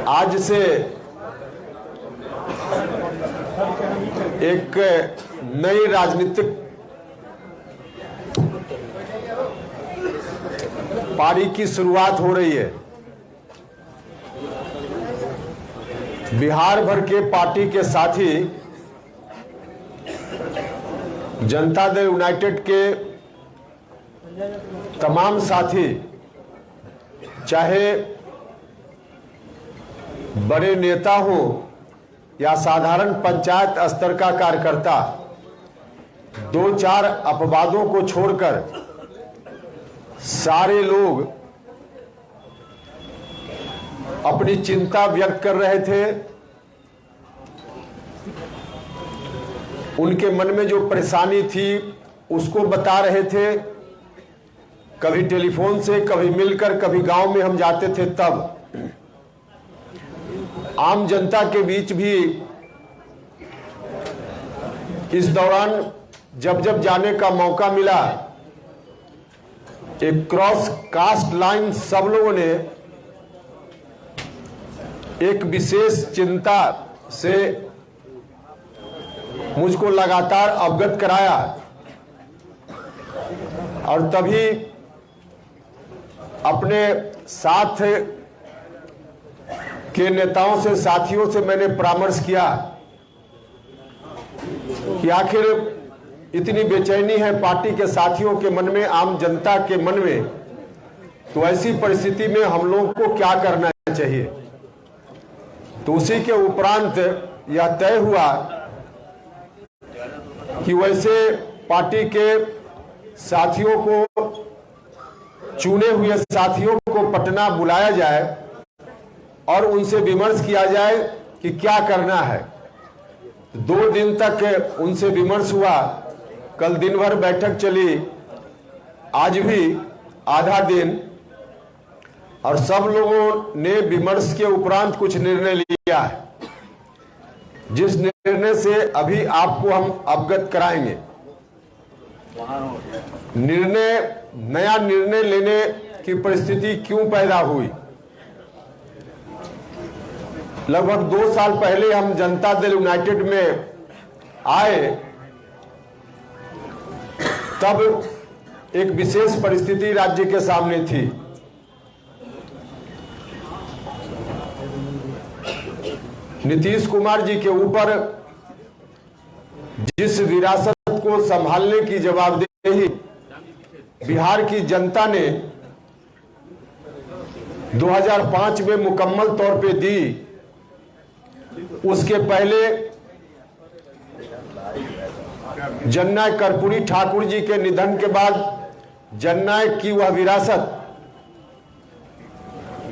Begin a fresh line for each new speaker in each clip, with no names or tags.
आज से एक नई राजनीतिक पारी की शुरुआत हो रही है। बिहार भर के पार्टी के साथी जनता दल यूनाइटेड के तमाम साथी, चाहे बड़े नेता हो या साधारण पंचायत स्तर का कार्यकर्ता, दो चार अपवादों को छोड़कर सारे लोग अपनी चिंता व्यक्त कर रहे थे। उनके मन में जो परेशानी थी उसको बता रहे थे, कभी टेलीफोन से, कभी मिलकर, कभी गांव में हम जाते थे। तब आम जनता के बीच भी इस दौरान जब जब जाने का मौका मिला, एक क्रॉस कास्ट लाइन सब लोगों ने एक विशेष चिंता से मुझको लगातार अवगत कराया। और तभी अपने साथ के नेताओं से, साथियों से मैंने परामर्श किया कि आखिर इतनी बेचैनी है पार्टी के साथियों के मन में, आम जनता के मन में, तो ऐसी परिस्थिति में हम लोगों को क्या करना चाहिए। तो उसी के उपरांत यह तय हुआ कि वैसे पार्टी के साथियों को, चुने हुए साथियों को पटना बुलाया जाए और उनसे विमर्श किया जाए कि क्या करना है। 2 दिन तक उनसे विमर्श हुआ। कल दिन भर बैठक चली, आज भी आधा दिन, और सब लोगों ने विमर्श के उपरांत कुछ निर्णय लिया है, जिस निर्णय से अभी आपको हम अवगत कराएंगे। नया निर्णय लेने की परिस्थिति क्यों पैदा हुई। लगभग 2 साल पहले हम जनता दल यूनाइटेड में आए, तब एक विशेष परिस्थिति राज्य के सामने थी। नीतीश कुमार जी के ऊपर जिस विरासत को संभालने की जवाबदेही बिहार की जनता ने 2005 में मुकम्मल तौर पे दी, उसके पहले जननायक कर्पूरी ठाकुर जी के निधन के बाद जननायक की वह विरासत,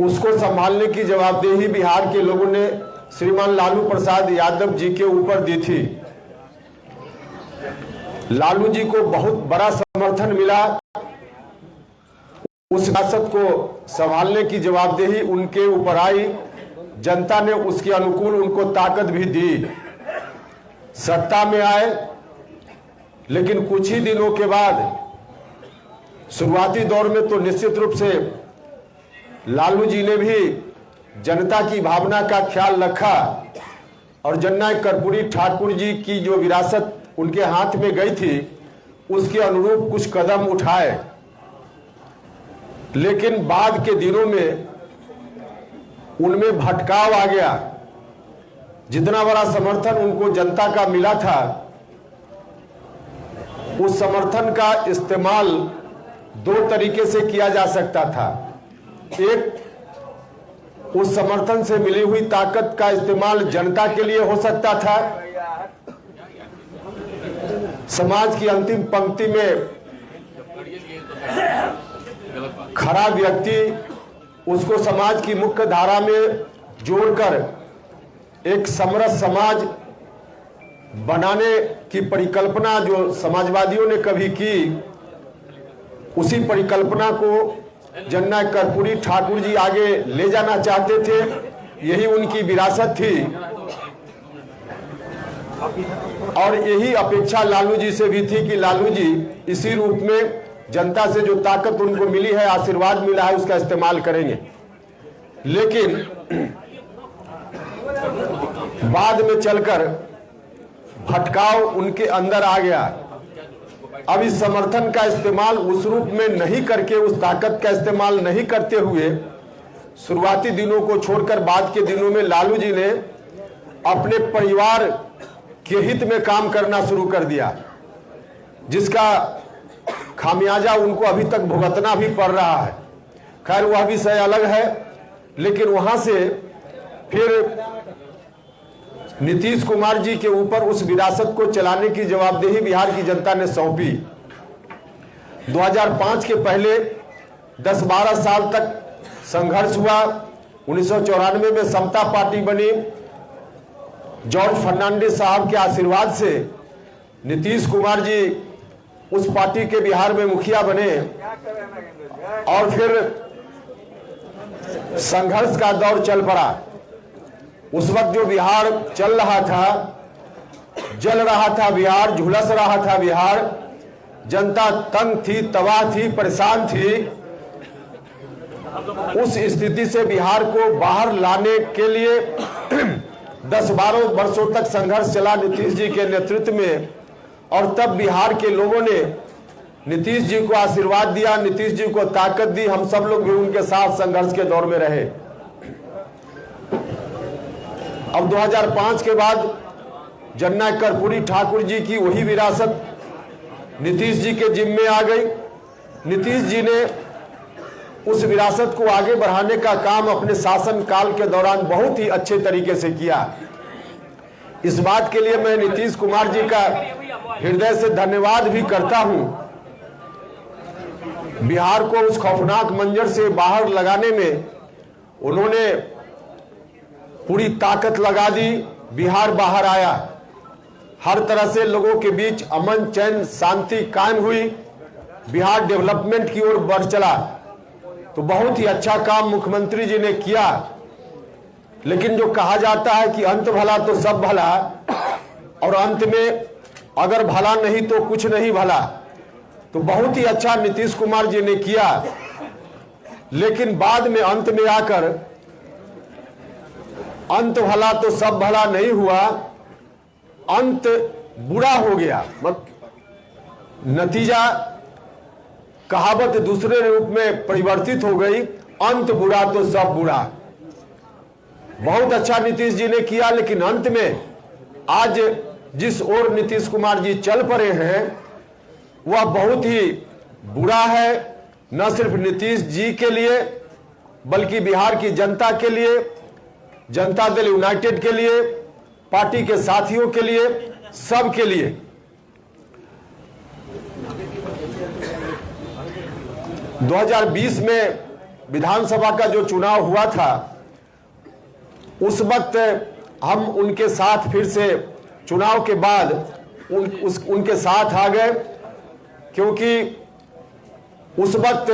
उसको संभालने की जवाबदेही बिहार के लोगों ने श्रीमान लालू प्रसाद यादव जी के ऊपर दी थी। लालू जी को बहुत बड़ा समर्थन मिला। उस विरासत को संभालने की जवाबदेही उनके ऊपर आई। जनता ने उसके अनुकूल उनको ताकत भी दी, सत्ता में आए। लेकिन कुछ ही दिनों के बाद, शुरुआती दौर में तो निश्चित रूप से लालू जी ने भी जनता की भावना का ख्याल रखा और जननायक कर्पूरी ठाकुर जी की जो विरासत उनके हाथ में गई थी, उसके अनुरूप कुछ कदम उठाए। लेकिन बाद के दिनों में उनमें भटकाव आ गया। जितना बड़ा समर्थन उनको जनता का मिला था, उस समर्थन का इस्तेमाल 2 तरीके से किया जा सकता था। एक, उस समर्थन से मिली हुई ताकत का इस्तेमाल जनता के लिए हो सकता था। समाज की अंतिम पंक्ति में खड़ा व्यक्ति, उसको समाज की मुख्य धारा में जोड़कर एक समरस समाज बनाने की परिकल्पना जो समाजवादियों ने कभी की, उसी परिकल्पना को जननायक कर्पूरी ठाकुर जी आगे ले जाना चाहते थे। यही उनकी विरासत थी और यही अपेक्षा लालू जी से भी थी कि लालू जी इसी रूप में जनता से जो ताकत उनको मिली है, आशीर्वाद मिला है, उसका इस्तेमाल करेंगे। लेकिन बाद में चलकर भटकाव उनके अंदर आ गया। अब इस समर्थन का इस्तेमाल उस रूप में नहीं करके, उस ताकत का इस्तेमाल नहीं करते हुए शुरुआती दिनों को छोड़कर बाद के दिनों में लालू जी ने अपने परिवार के हित में काम करना शुरू कर दिया, जिसका खामियाजा उनको अभी तक भुगतना भी पड़ रहा है। खैर वह विषय अलग है, लेकिन वहां से फिर नीतीश कुमार जी के ऊपर उस विरासत को चलाने की जवाबदेही बिहार की जनता ने सौंपी। 2005 के पहले 10-12 साल तक संघर्ष हुआ। 1994 में समता पार्टी बनी। जॉर्ज फर्नांडिस साहब के आशीर्वाद से नीतीश कुमार जी उस पार्टी के बिहार में मुखिया बने और फिर संघर्ष का दौर चल पड़ा। उस वक्त जो बिहार चल रहा था, जल रहा था बिहार, झुलस रहा था बिहार, जनता तंग थी, तबाह थी, परेशान थी। उस स्थिति से बिहार को बाहर लाने के लिए 10-12 वर्षों तक संघर्ष चला नीतीश जी के नेतृत्व में, और तब बिहार के लोगों ने नीतीश जी को आशीर्वाद दिया, नीतीश जी को ताकत दी। हम सब लोग भी उनके साथ संघर्ष के दौर में रहे। अब 2005 के बाद जननायक कर्पूरी ठाकुर जी की वही विरासत नीतीश जी के जिम्मे आ गई। नीतीश जी ने उस विरासत को आगे बढ़ाने का काम अपने शासन काल के दौरान बहुत ही अच्छे तरीके से किया। इस बात के लिए मैं नीतीश कुमार जी का हृदय से धन्यवाद भी करता हूं। बिहार को उस खौफनाक मंजर से बाहर लगाने में उन्होंने पूरी ताकत लगा दी। बिहार बाहर आया, हर तरह से लोगों के बीच अमन चैन शांति कायम हुई, बिहार डेवलपमेंट की ओर बढ़ चला। तो बहुत ही अच्छा काम मुख्यमंत्री जी ने किया। लेकिन जो कहा जाता है कि अंत भला तो सब भला, और अंत में अगर भला नहीं तो कुछ नहीं भला, तो बहुत ही अच्छा नीतीश कुमार जी ने किया। लेकिन बाद में अंत में आकर अंत भला तो सब भला नहीं हुआ, अंत बुरा हो गया। नतीजा कहावत दूसरे रूप में परिवर्तित हो गई, अंत बुरा तो सब बुरा। बहुत अच्छा नीतीश जी ने किया, लेकिन अंत में आज जिस ओर नीतीश कुमार जी चल पड़े हैं वह बहुत ही बुरा है, न सिर्फ नीतीश जी के लिए बल्कि बिहार की जनता के लिए, जनता दल यूनाइटेड के लिए, पार्टी के साथियों के लिए, सब के लिए। - 2020 में विधानसभा का जो चुनाव हुआ था, उस वक्त हम उनके साथ फिर से चुनाव के बाद उनके साथ आ गए, क्योंकि उस वक्त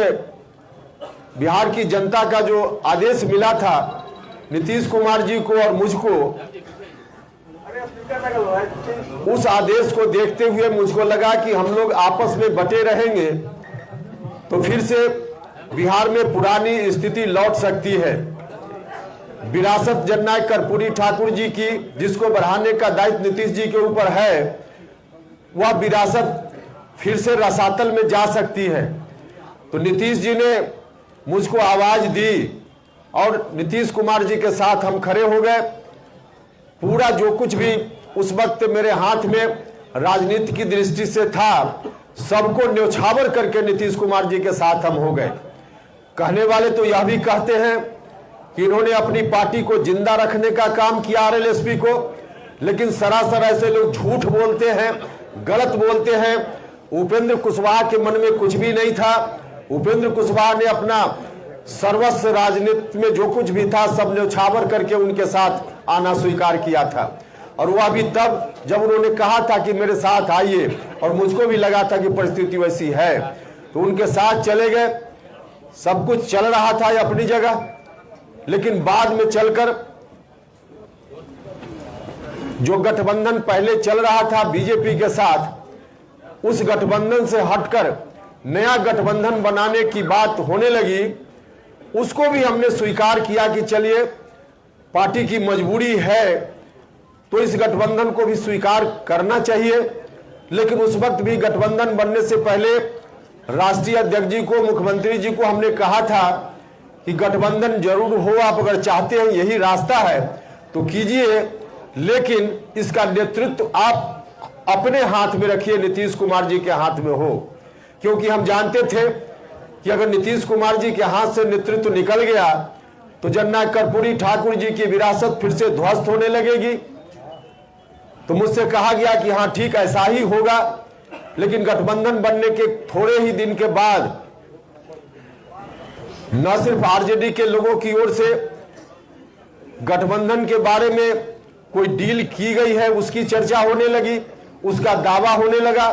बिहार की जनता का जो आदेश मिला था नीतीश कुमार जी को और मुझको, उस आदेश को देखते हुए मुझको लगा कि हम लोग आपस में बटे रहेंगे तो फिर से बिहार में पुरानी स्थिति लौट सकती है। विरासत जननायक कर्पूरी ठाकुर जी की, जिसको बढ़ाने का दायित्व नीतीश जी के ऊपर है, वह विरासत फिर से रसातल में जा सकती है। तो नीतीश जी ने मुझको आवाज दी और नीतीश कुमार जी के साथ हम खड़े हो गए। पूरा जो कुछ भी उस वक्त मेरे हाथ में राजनीति की दृष्टि से था, सबको न्योछावर करके नीतीश कुमार जी के साथ हम हो गए। कहने वाले तो यह भी कहते हैं कि इन्होंने अपनी पार्टी को जिंदा रखने का काम किया आरएलएसपी को, लेकिन सरासर ऐसे लोग झूठ बोलते हैं, गलत बोलते हैं। उपेंद्र कुशवाहा के मन में कुछ भी नहीं था। उपेंद्र कुशवाहा ने अपना सर्वस्व राजनीति में जो कुछ भी था सब न्योछावर करके उनके साथ आना स्वीकार किया था। और वह भी तब जब उन्होंने कहा था कि मेरे साथ आइए, और मुझको भी लगा था कि परिस्थिति वैसी है, तो उनके साथ चले गए। सब कुछ चल रहा था अपनी जगह, लेकिन बाद में चलकर जो गठबंधन पहले चल रहा था बीजेपी के साथ, उस गठबंधन से हटकर नया गठबंधन बनाने की बात होने लगी। उसको भी हमने स्वीकार किया कि चलिए पार्टी की मजबूरी है तो इस गठबंधन को भी स्वीकार करना चाहिए। लेकिन उस वक्त भी गठबंधन बनने से पहले राष्ट्रीय अध्यक्ष जी को, मुख्यमंत्री जी को हमने कहा था कि गठबंधन जरूर हो, आप अगर चाहते हैं यही रास्ता है तो कीजिए, लेकिन इसका नेतृत्व आप अपने हाथ में रखिए, नीतीश कुमार जी के हाथ में हो। क्योंकि हम जानते थे कि अगर नीतीश कुमार जी के हाथ से नेतृत्व निकल गया तो जननायक कर्पूरी ठाकुर जी की विरासत फिर से ध्वस्त होने लगेगी। तो मुझसे कहा गया कि हाँ ठीक ऐसा ही होगा। लेकिन गठबंधन बनने के थोड़े ही दिन के बाद न सिर्फ आरजेडी के लोगों की ओर से गठबंधन के बारे में कोई डील की गई है उसकी चर्चा होने लगी, उसका दावा होने लगा,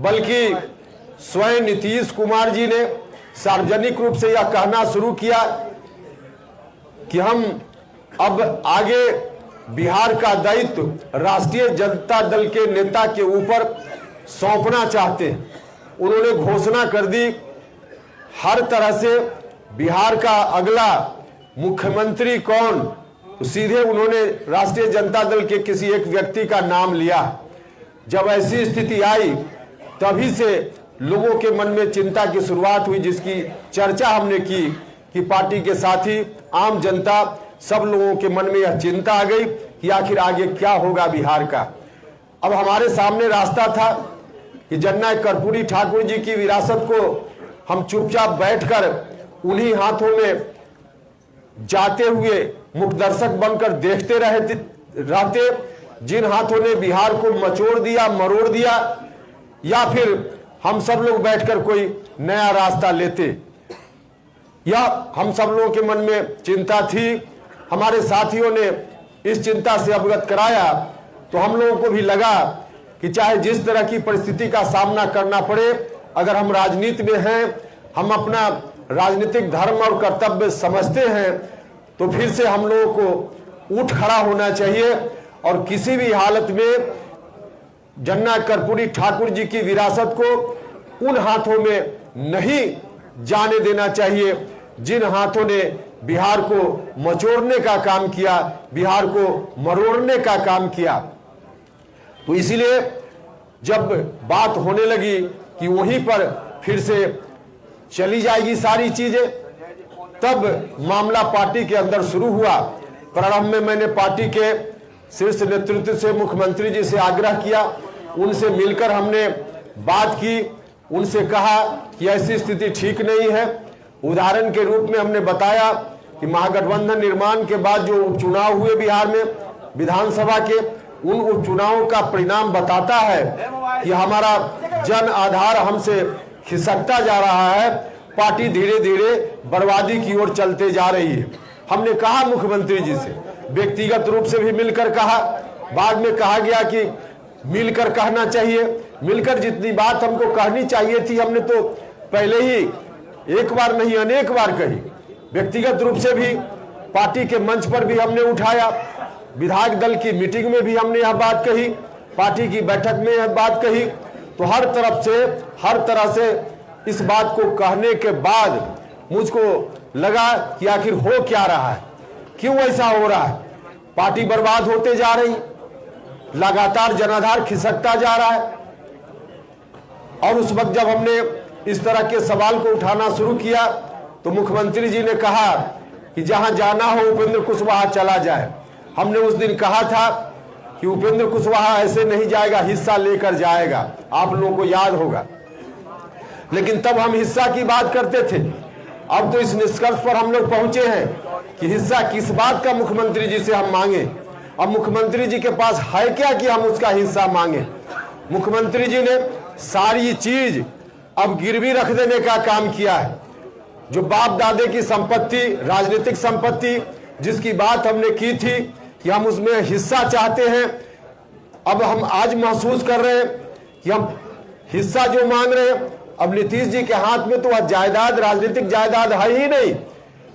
बल्कि स्वयं नीतीश कुमार जी ने सार्वजनिक रूप से यह कहना शुरू किया कि हम अब आगे बिहार का दायित्व राष्ट्रीय जनता दल के नेता के ऊपर सौंपना चाहते हैं। उन्होंने घोषणा कर दी, हर तरह से बिहार का अगला मुख्यमंत्री कौन, तो सीधे उन्होंने राष्ट्रीय जनता दल के किसी एक व्यक्ति का नाम लिया। जब ऐसी स्थिति आई तभी से लोगों के मन में चिंता की शुरुआत हुई, जिसकी चर्चा हमने की कि पार्टी के साथी, आम जनता, सब लोगों के मन में यह चिंता आ गई कि आखिर आगे क्या होगा बिहार का। अब हमारे सामने रास्ता था कि जननायक कर्पूरी ठाकुर जी की विरासत को हम चुपचाप बैठकर उन्हीं हाथों में जाते हुए मुखदर्शक बनकर देखते रहते जिन हाथों ने बिहार को मचोड़ दिया, मरोड़ दिया, या फिर हम सब लोग बैठकर कोई नया रास्ता लेते। यह हम सब लोगों के मन में चिंता थी। हमारे साथियों ने इस चिंता से अवगत कराया तो हम लोगों को भी लगा कि चाहे जिस तरह की परिस्थिति का सामना करना पड़े, अगर हम राजनीति में हैं, हम अपना राजनीतिक धर्म और कर्तव्य समझते हैं, तो फिर से हम लोगों को उठ खड़ा होना चाहिए और किसी भी हालत में जननायक कर्पूरी ठाकुर जी की विरासत को उन हाथों में नहीं जाने देना चाहिए जिन हाथों ने बिहार को मचोड़ने का काम किया, बिहार को मरोड़ने का काम किया। तो इसीलिए जब बात होने लगी कि वहीं पर फिर से चली जाएगी सारी चीजें, तब मामला पार्टी के अंदर शुरू हुआ। प्रारंभ में मैंने पार्टी के शीर्ष नेतृत्व से, मुख्यमंत्री जी से आग्रह किया, उनसे मिलकर हमने बात की, उनसे कहा कि ऐसी स्थिति ठीक नहीं है। उदाहरण के रूप में हमने बताया कि महागठबंधन निर्माण के बाद जो उपचुनाव हुए बिहार में विधानसभा के, उन उपचुनावों का परिणाम बताता है कि हमारा जन आधार हमसे खिसकता जा रहा है, पार्टी धीरे धीरे बर्बादी की ओर चलते जा रही है। हमने कहा मुख्यमंत्री जी से, व्यक्तिगत रूप से भी मिलकर कहा, बाद में कहा गया कि मिलकर कहना चाहिए। मिलकर जितनी बात हमको कहनी चाहिए थी हमने तो पहले ही एक बार नहीं अनेक बार कही। व्यक्तिगत रूप से भी पार्टी के मंच पर भी हमने उठाया, विधायक दल की मीटिंग में भी हमने यह बात कही, पार्टी की बैठक में यह बात कही। तो हर तरफ से, हर तरह से इस बात को कहने के बाद मुझको लगा कि आखिर हो क्या रहा है, क्यों ऐसा हो रहा है। पार्टी बर्बाद होते जा रही, लगातार जनाधार खिसकता जा रहा है। और उस वक्त जब हमने इस तरह के सवाल को उठाना शुरू किया तो मुख्यमंत्री जी ने कहा कि जहां जाना हो उपेंद्र कुशवाहा चला जाए। हमने उस दिन कहा था कि उपेंद्र कुशवाहा ऐसे नहीं जाएगा, हिस्सा लेकर जाएगा, आप लोगों को याद होगा। लेकिन तब हम हिस्सा की बात करते थे, अब तो इस निष्कर्ष पर हम लोग पहुंचे हैं कि हिस्सा किस बात का मुख्यमंत्री जी से हम मांगे। अब मुख्यमंत्री जी के पास है क्या कि हम उसका हिस्सा मांगे। मुख्यमंत्री जी ने सारी चीज अब गिरवी रख देने का काम किया है। जो बाप दादे की संपत्ति, राजनीतिक संपत्ति, जिसकी बात हमने की थी कि हम उसमें हिस्सा चाहते हैं, अब हम आज महसूस कर रहे हैं कि हम हिस्सा जो मांग रहे हैं, अब नीतीश जी के हाथ में तो वह जायदाद, राजनीतिक जायदाद है ही नहीं।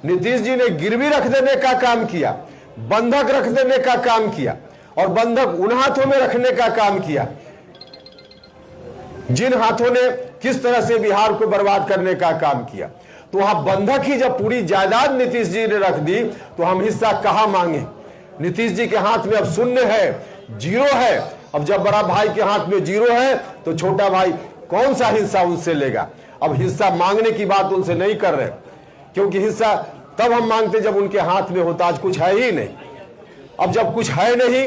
नीतीश जी ने गिरवी रख देने का काम किया, बंधक रख देने का काम किया, और बंधक उन हाथों में रखने का काम किया जिन हाथों ने किस तरह से बिहार को बर्बाद करने का काम किया। तो वहां बंधक ही जब पूरी जायदाद नीतीश जी ने रख दी तो हम हिस्सा कहां मांगे। नीतीश जी के हाथ में अब शून्य है, जीरो है। अब जब बड़ा भाई के हाथ में जीरो है तो छोटा भाई कौन सा हिस्सा उनसे लेगा? अब हिस्सा मांगने की बात उनसे नहीं कर रहे, क्योंकि हिस्सा तब हम मांगते जब उनके हाथ में होता। आज कुछ है ही नहीं। अब जब कुछ है नहीं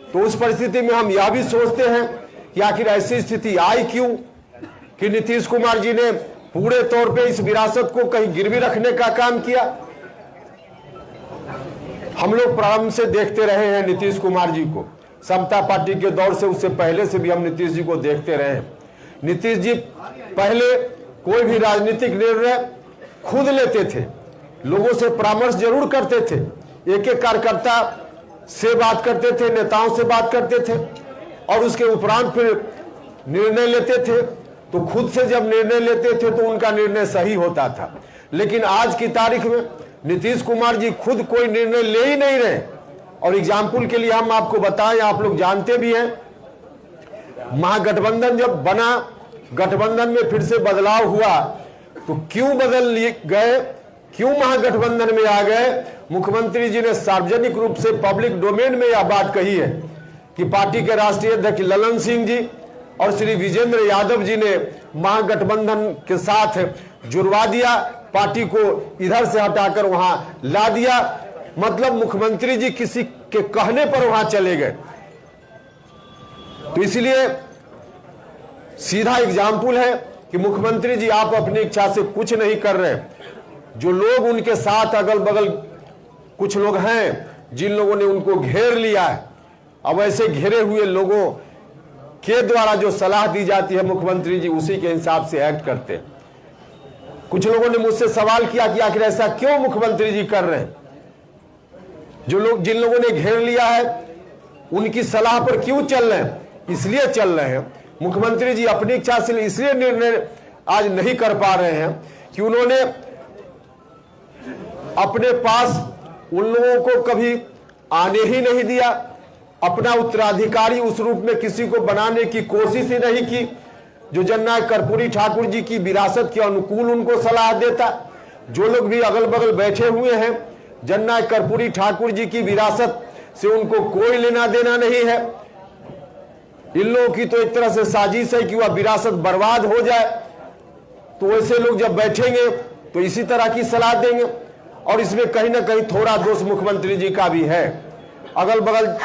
तो उस परिस्थिति में हम यह भी सोचते हैं कि आखिर ऐसी स्थिति आई क्यों कि नीतीश कुमार जी ने पूरे तौर पे इस विरासत को कहीं गिरवी रखने का काम किया। हम लोग प्रारंभ से देखते रहे हैं नीतीश कुमार जी को, समता पार्टी के दौर से, उससे पहले से भी हम नीतीश जी को देखते रहे हैं। नीतीश जी पहले कोई भी राजनीतिक निर्णय खुद लेते थे, लोगों से परामर्श जरूर करते थे, एक एक कार्यकर्ता से बात करते थे, नेताओं से बात करते थे और उसके उपरांत फिर निर्णय लेते थे। तो खुद से जब निर्णय लेते थे तो उनका निर्णय सही होता था। लेकिन आज की तारीख में नीतीश कुमार जी खुद कोई निर्णय ले ही नहीं रहे। और एग्जाम्पल के लिए हम आपको बताएं, आप लोग जानते भी हैं, महागठबंधन जब बना, गठबंधन में फिर से बदलाव हुआ तो क्यों बदल गए, क्यों महागठबंधन में आ गए? मुख्यमंत्री जी ने सार्वजनिक रूप से पब्लिक डोमेन में यह बात कही है कि पार्टी के राष्ट्रीय अध्यक्ष ललन सिंह जी और श्री विजेंद्र यादव जी ने महागठबंधन के साथ जुड़वा दिया, पार्टी को इधर से हटाकर वहां ला दिया। मतलब मुख्यमंत्री जी किसी के कहने पर वहां चले गए। तो इसलिए सीधा एग्जाम्पल है कि मुख्यमंत्री जी आप अपनी इच्छा से कुछ नहीं कर रहे। जो लोग उनके साथ अगल बगल कुछ लोग हैं जिन लोगों ने उनको घेर लिया है, अब ऐसे घेरे हुए लोगों के द्वारा जो सलाह दी जाती है मुख्यमंत्री जी उसी के हिसाब से एक्ट करते हैं। कुछ लोगों ने मुझसे सवाल किया कि आखिर ऐसा क्यों मुख्यमंत्री जी कर रहे हैं? जो लोग जिन लोगों ने घेर लिया है उनकी सलाह पर क्यों चल रहे हैं? इसलिए चल रहे हैं मुख्यमंत्री जी अपनी इच्छा से इसलिए निर्णय आज नहीं कर पा रहे हैं कि उन्होंने अपने पास उन लोगों को कभी आने ही नहीं दिया, अपना उत्तराधिकारी उस रूप में किसी को बनाने की कोशिश ही नहीं की जो जननायक कर्पूरी ठाकुर जी की विरासत के अनुकूल उनको सलाह देता। जो लोग भी अगल बगल बैठे हुए हैं, जननायक कर्पूरी ठाकुर जी की विरासत से उनको कोई लेना देना नहीं है। इन लोगों की तो एक तरह से साजिश है कि वह विरासत बर्बाद हो जाए। तो ऐसे लोग जब बैठेंगे तो इसी तरह की सलाह देंगे। और इसमें कहीं ना कहीं थोड़ा दोष मुख्यमंत्री जी का भी है। अगल बगल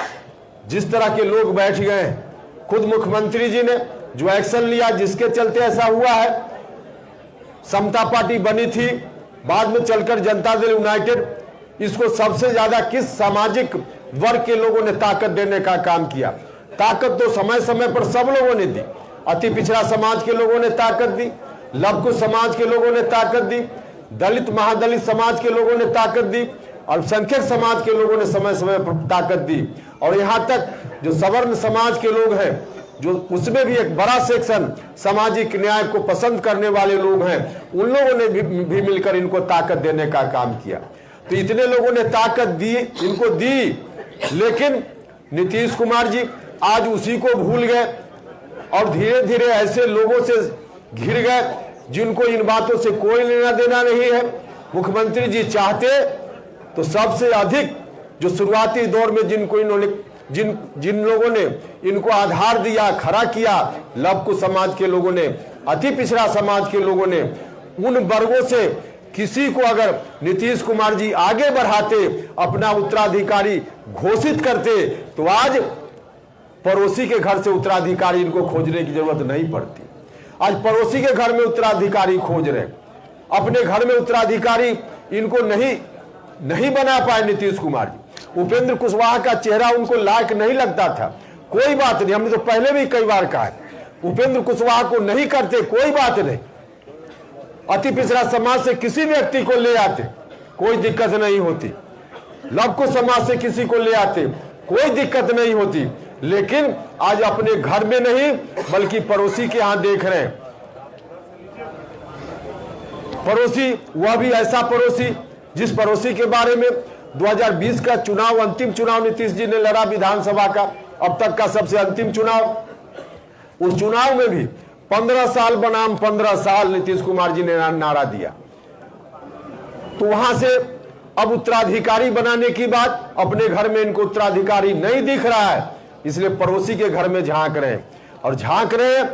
जिस तरह के लोग बैठ गए, खुद मुख्यमंत्री जी ने जो एक्शन लिया जिसके चलते ऐसा हुआ है, समता पार्टी बनी थी, बाद में चलकर जनता दल यूनाइटेड, इसको सबसे ज्यादा किस सामाजिक वर्ग के लोगों ने ताकत देने का काम किया? ताकत तो समय समय पर सब लोगों ने दी। अति पिछड़ा समाज के लोगों ने ताकत दी, लघु समाज के लोगों ने ताकत दी, दलित महादलित समाज के लोगों ने ताकत दी, अल्पसंख्यक समाज के लोगों ने समय समय पर ताकत दी। और यहाँ तक जो सवर्ण समाज के लोग हैं, जो उसमें भी एक बड़ा सेक्शन सामाजिक न्याय को पसंद करने वाले लोग हैं, उन लोगों ने भी मिलकर इनको ताकत देने का काम किया। तो इतने लोगों ने ताकत दी, इनको दी, लेकिन नीतीश कुमार जी आज उसी को भूल गए और धीरे धीरे ऐसे लोगों से घिर गए जिनको इन बातों से कोई लेना देना नहीं है। मुख्यमंत्री जी चाहते तो सबसे अधिक जो शुरुआती दौर में जिनको इन्होंने जिन लोगों ने इनको आधार दिया, खड़ा किया, लघु समाज के लोगों ने, अति पिछड़ा समाज के लोगों ने, उन वर्गों से किसी को अगर नीतीश कुमार जी आगे बढ़ाते, अपना उत्तराधिकारी घोषित करते, तो आज पड़ोसी के घर से उत्तराधिकारी इनको खोजने की जरूरत नहीं पड़ती। आज पड़ोसी के घर में उत्तराधिकारी खोज रहे, अपने घर में उत्तराधिकारी इनको नहीं बना पाए नीतीश कुमार जी। उपेंद्र कुशवाहा का चेहरा उनको लायक नहीं लगता था, कोई बात नहीं, हमने तो पहले भी कई बार कहा है, उपेंद्र कुशवाहा को नहीं करते कोई बात नहीं, अति पिछड़ा समाज से किसी व्यक्ति को ले आते कोई दिक्कत नहीं होती, लघु समाज से किसी को ले आते कोई दिक्कत नहीं होती। लेकिन आज अपने घर में नहीं बल्कि पड़ोसी के यहां देख रहे हैं। पड़ोसी, वह भी ऐसा पड़ोसी जिस पड़ोसी के बारे में 2020 का चुनाव, अंतिम चुनाव नीतीश जी ने लड़ा विधानसभा का, अब तक का सबसे अंतिम चुनाव, उस चुनाव में भी 15 साल बनाम 15 साल नीतीश कुमार जी ने नारा दिया। तो वहां से अब उत्तराधिकारी बनाने की बात, अपने घर में इनको उत्तराधिकारी नहीं दिख रहा है, इसलिए पड़ोसी के घर में झांक रहे हैं। और झांक रहे हैं,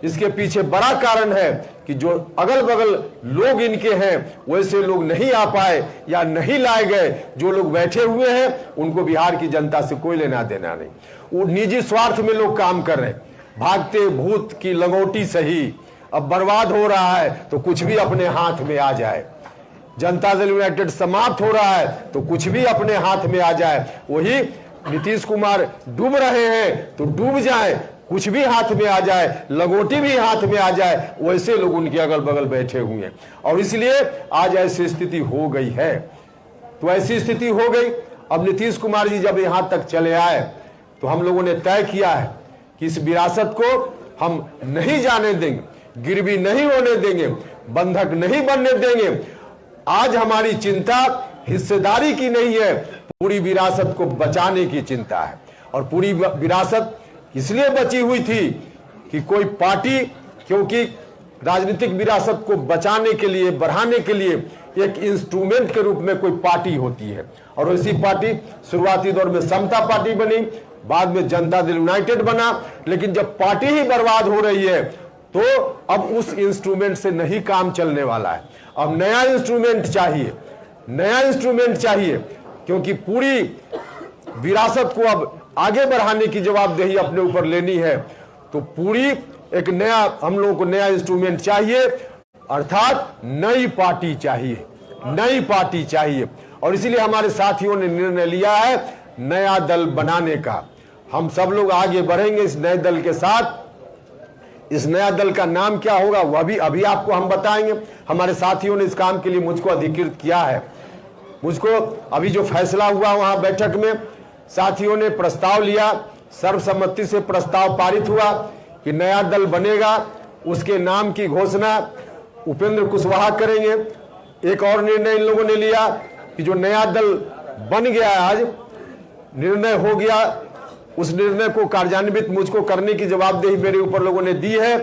इसके पीछे बड़ा कारण है कि जो अगल बगल लोग इनके हैं वैसे लोग नहीं आ पाए या नहीं लाए गए। जो लोग बैठे हुए हैं उनको बिहार की जनता से कोई लेना देना नहीं। वो निजी स्वार्थ में लोग काम कर रहे हैं। भागते भूत की लंगोटी सही, अब बर्बाद हो रहा है तो कुछ भी अपने हाथ में आ जाए। जनता दल यूनाइटेड समाप्त हो रहा है तो कुछ भी अपने हाथ में आ जाए। वही नीतीश कुमार डूब रहे हैं तो डूब जाए, कुछ भी हाथ में आ जाए, लंगोटी भी हाथ में आ जाए, वैसे लोग उनके अगल बगल बैठे हुए हैं। और इसलिए आज ऐसी स्थिति हो गई है। तो ऐसी स्थिति हो गई। अब नीतीश कुमार जी जब यहां तक चले आए तो हम लोगों ने तय किया है कि इस विरासत को हम नहीं जाने देंगे, गिरवी नहीं होने देंगे, बंधक नहीं बनने देंगे। आज हमारी चिंता हिस्सेदारी की नहीं है, पूरी विरासत को बचाने की चिंता है। और पूरी विरासत इसलिए बची हुई थी कि कोई पार्टी, क्योंकि राजनीतिक विरासत को बचाने के लिए, बढ़ाने के लिए एक इंस्ट्रूमेंट के रूप में कोई पार्टी होती है। और ऐसी पार्टी शुरुआती दौर में समता पार्टी बनी, बाद में जनता दल यूनाइटेड बना। लेकिन जब पार्टी ही बर्बाद हो रही है तो अब उस इंस्ट्रूमेंट से नहीं काम चलने वाला है। अब नया इंस्ट्रूमेंट चाहिए, नया इंस्ट्रूमेंट चाहिए, क्योंकि पूरी विरासत को अब आगे बढ़ाने की जवाबदेही अपने ऊपर लेनी है। तो पूरी एक नया, हम लोगों को नया इंस्ट्रूमेंट चाहिए, अर्थात नई पार्टी चाहिए, नई पार्टी चाहिए। और इसीलिए हमारे साथियों ने निर्णय लिया है नया दल बनाने का। हम सब लोग आगे बढ़ेंगे इस नए दल के साथ। इस नया दल का नाम क्या होगा वह भी अभी आपको हम बताएंगे। हमारे साथियों ने इस काम के लिए मुझको अधिकृत किया है। मुझको अभी जो फैसला हुआ वहां बैठक में साथियों ने प्रस्ताव लिया, सर्वसम्मति से प्रस्ताव पारित हुआ कि नया दल बनेगा। उसके नाम की घोषणा उपेंद्र कुशवाहा करेंगे। एक और निर्णय इन लोगों ने लिया कि जो नया दल बन गया, आज निर्णय हो गया, उस निर्णय को कार्यान्वित मुझको करने की जवाबदेही मेरे ऊपर लोगों ने दी है।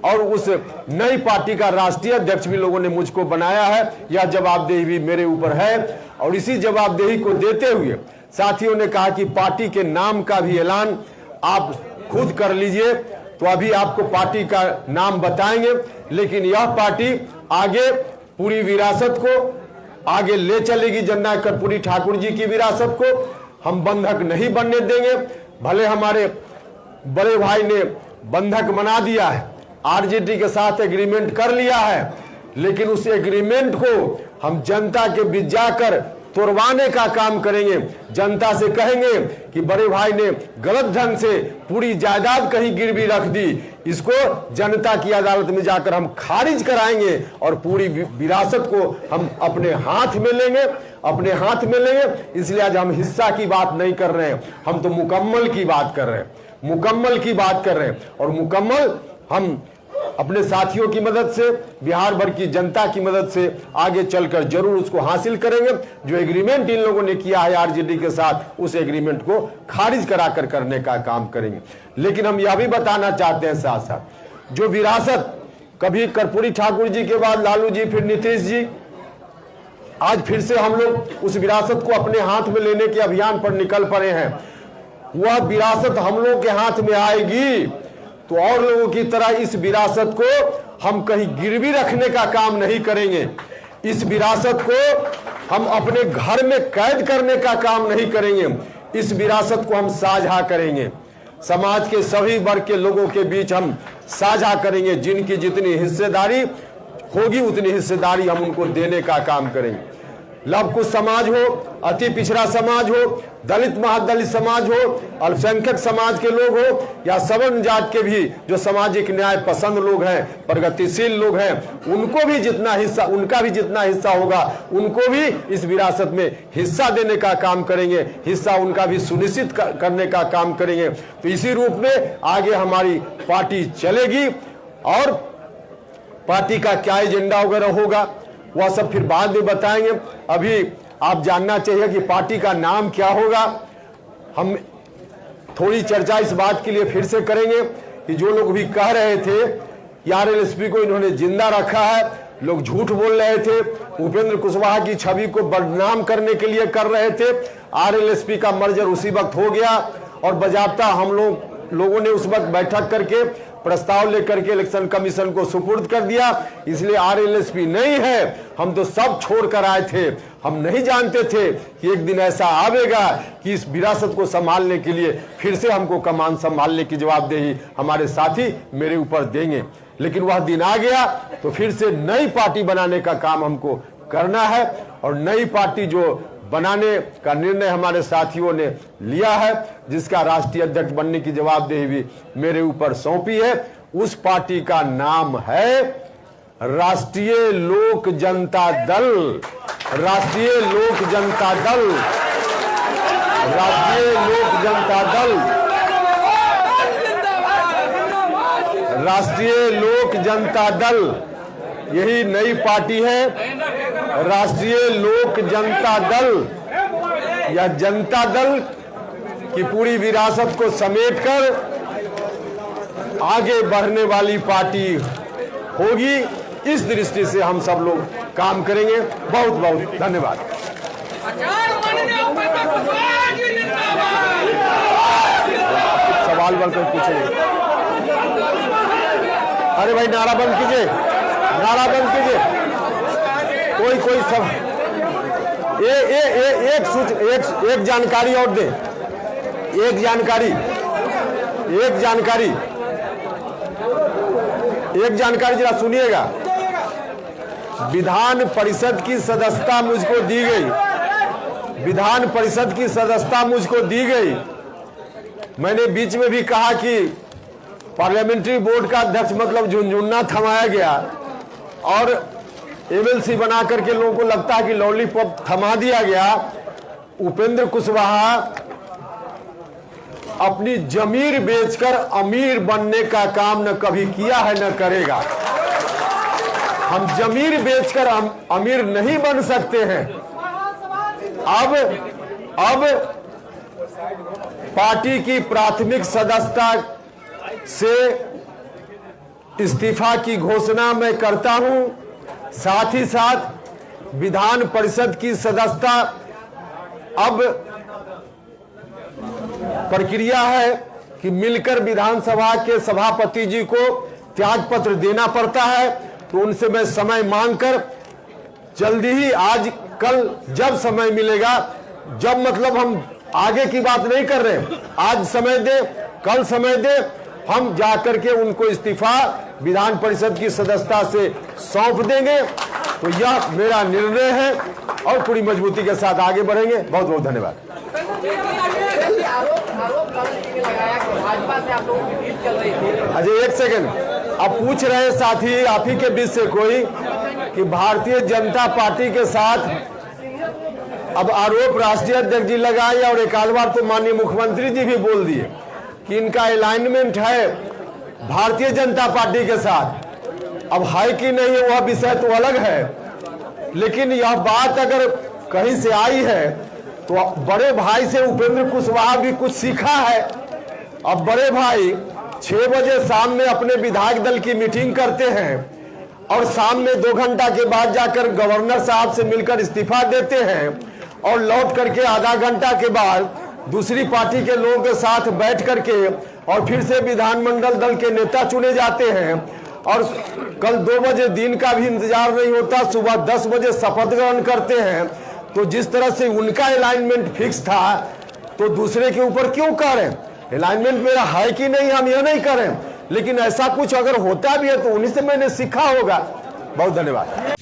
और उस नई पार्टी का राष्ट्रीय अध्यक्ष भी लोगों ने मुझको बनाया है। यह जवाबदेही भी मेरे ऊपर है। और इसी जवाबदेही को देते हुए साथियों ने कहा कि पार्टी के नाम का भी ऐलान आप खुद कर लीजिए। तो अभी आपको पार्टी का नाम बताएंगे, लेकिन यह पार्टी आगे पूरी विरासत को आगे ले चलेगी। जननायक कर्पूरी ठाकुर जी की विरासत को हम बंधक नहीं बनने देंगे। भले हमारे बड़े भाई ने बंधक बना दिया है, आरजेडी के साथ एग्रीमेंट कर लिया है, लेकिन उस एग्रीमेंट को हम जनता के बीच जाकर तोड़वाने का काम करेंगे। जनता से कहेंगे कि बड़े भाई ने गलत ढंग से पूरी जायदाद कहीं गिरवी रख दी, इसको जनता की अदालत में जाकर हम खारिज कराएंगे और पूरी विरासत को हम अपने हाथ में लेंगे, अपने हाथ में लेंगे। इसलिए आज हम हिस्सा की बात नहीं कर रहे हैं, हम तो मुकम्मल की बात कर रहे हैं, मुकम्मल की बात कर रहे हैं। और मुकम्मल हम अपने साथियों की मदद से, बिहार भर की जनता की मदद से आगे चलकर जरूर उसको हासिल करेंगे। जो एग्रीमेंट इन लोगों ने किया है आरजेडी के साथ, उस एग्रीमेंट को खारिज कराकर करने का काम करेंगे। लेकिन हम यह भी बताना चाहते हैं साथ साथ, जो विरासत कभी कर्पूरी ठाकुर जी के बाद लालू जी, फिर नीतीश जी, आज फिर से हम लोग उस विरासत को अपने हाथ में लेने के अभियान पर निकल पड़े हैं। वह विरासत हम लोग के हाथ में आएगी तो और लोगों की तरह इस विरासत को हम कहीं गिरवी रखने का काम नहीं करेंगे। इस विरासत को हम अपने घर में कैद करने का काम नहीं करेंगे। इस विरासत को हम साझा करेंगे, समाज के सभी वर्ग के लोगों के बीच हम साझा करेंगे। जिनकी जितनी हिस्सेदारी होगी उतनी हिस्सेदारी हम उनको देने का काम करेंगे। लव कुश समाज हो, अति पिछड़ा समाज हो, दलित महादलित समाज हो, अल्पसंख्यक समाज के लोग हो, या सवर्ण जात के भी जो सामाजिक न्याय पसंद लोग हैं, प्रगतिशील लोग हैं, उनको भी जितना हिस्सा, उनका भी जितना हिस्सा होगा, उनको भी इस विरासत में हिस्सा देने का काम करेंगे, हिस्सा उनका भी सुनिश्चित करने का काम करेंगे। तो इसी रूप में आगे हमारी पार्टी चलेगी। और पार्टी का क्या एजेंडा वगैरह होगा वह सब फिर बाद में बताएंगे। अभी आप जानना चाहिए कि पार्टी का नाम क्या होगा। हम थोड़ी चर्चा इस बात के लिए फिर से करेंगे कि जो लोग भी कह रहे थे कि आरएलएसपी को इन्होंने जिंदा रखा है, लोग झूठ बोल रहे थे, उपेंद्र कुशवाहा की छवि को बदनाम करने के लिए कर रहे थे। आरएलएसपी का मर्जर उसी वक्त हो गया और बजाबता हम लोगों ने उस वक्त बैठक करके प्रस्ताव लेकर के इलेक्शन कमीशन को सुपुर्द कर दिया। इसलिए आरएलएसपी नहीं है, हम तो सब छोड़ कर आए थे। हम नहीं जानते थे कि एक दिन ऐसा आवेगा कि इस विरासत को संभालने के लिए फिर से हमको कमान संभालने की जवाबदेही हमारे साथी मेरे ऊपर देंगे। लेकिन वह दिन आ गया तो फिर से नई पार्टी बनाने का काम हमको करना है और नई पार्टी जो बनाने का निर्णय हमारे साथियों ने लिया है, जिसका राष्ट्रीय अध्यक्ष बनने की जवाबदेही भी मेरे ऊपर सौंपी है, उस पार्टी का नाम है राष्ट्रीय लोक जनता दल। राष्ट्रीय लोक जनता दल, राष्ट्रीय लोक जनता दल, राष्ट्रीय लोक जनता दल, यही नई पार्टी है। राष्ट्रीय लोक जनता दल या जनता दल की पूरी विरासत को समेटकर आगे बढ़ने वाली पार्टी होगी। इस दृष्टि से हम सब लोग काम करेंगे। बहुत बहुत धन्यवाद। सवाल कर पूछेंगे। अरे भाई नारा बंद कीजिए, नारा बंद कीजिए। कोई सब एक जानकारी और दे, एक जानकारी जरा सुनिएगा। विधान परिषद की सदस्यता मुझको दी गई, विधान परिषद की सदस्यता मुझको दी गई। मैंने बीच में भी कहा कि पार्लियामेंट्री बोर्ड का अध्यक्ष मतलब झुनझुना थमाया गया और एमएलसी बना करके लोगों को लगता है कि लॉलीपॉप थमा दिया गया। उपेंद्र कुशवाहा अपनी जमीर बेचकर अमीर बनने का काम न कभी किया है न करेगा। हम जमीर बेचकर अमीर नहीं बन सकते हैं। अब पार्टी की प्राथमिक सदस्यता से इस्तीफा की घोषणा मैं करता हूं। साथ ही साथ विधान परिषद की सदस्यता अब प्रक्रिया है कि मिलकर विधानसभा के सभापति जी को त्यागपत्र देना पड़ता है। तो उनसे मैं समय मांगकर जल्दी ही, आज कल जब समय मिलेगा, जब मतलब हम आगे की बात नहीं कर रहे, आज समय दे, कल समय दे, हम जाकर के उनको इस्तीफा विधान परिषद की सदस्यता से सौंप देंगे। तो यह मेरा निर्णय है और पूरी मजबूती के साथ आगे बढ़ेंगे। बहुत बहुत धन्यवाद। अजय एक सेकंड, अब पूछ रहे साथी आप ही के बीच से कोई कि भारतीय जनता पार्टी के साथ अब आरोप राष्ट्रीय अध्यक्ष जी लगाए और एक आध बार तो माननीय मुख्यमंत्री जी भी बोल दिए कि इनका अलाइनमेंट है भारतीय जनता पार्टी के साथ। अब है कि नहीं है वह विषय तो अलग है, लेकिन यह बात अगर कहीं से आई है तो बड़े भाई से उपेंद्र कुशवाहा भी कुछ सीखा है। अब बड़े भाई 6 बजे शाम में अपने विधायक दल की मीटिंग करते हैं और शाम में 2 घंटा के बाद जाकर गवर्नर साहब से मिलकर इस्तीफा देते हैं और लौट करके आधा घंटा के बाद दूसरी पार्टी के लोगों के साथ बैठ करके और फिर से विधानमंडल दल के नेता चुने जाते हैं। और कल 2 बजे दिन का भी इंतजार नहीं होता, सुबह 10 बजे शपथ ग्रहण करते हैं। तो जिस तरह से उनका अलाइनमेंट फिक्स था तो दूसरे के ऊपर क्यों करें? अलाइनमेंट मेरा है कि नहीं, हम यह नहीं करें। लेकिन ऐसा कुछ अगर होता भी है तो उन्हीं से मैंने सीखा होगा। बहुत धन्यवाद।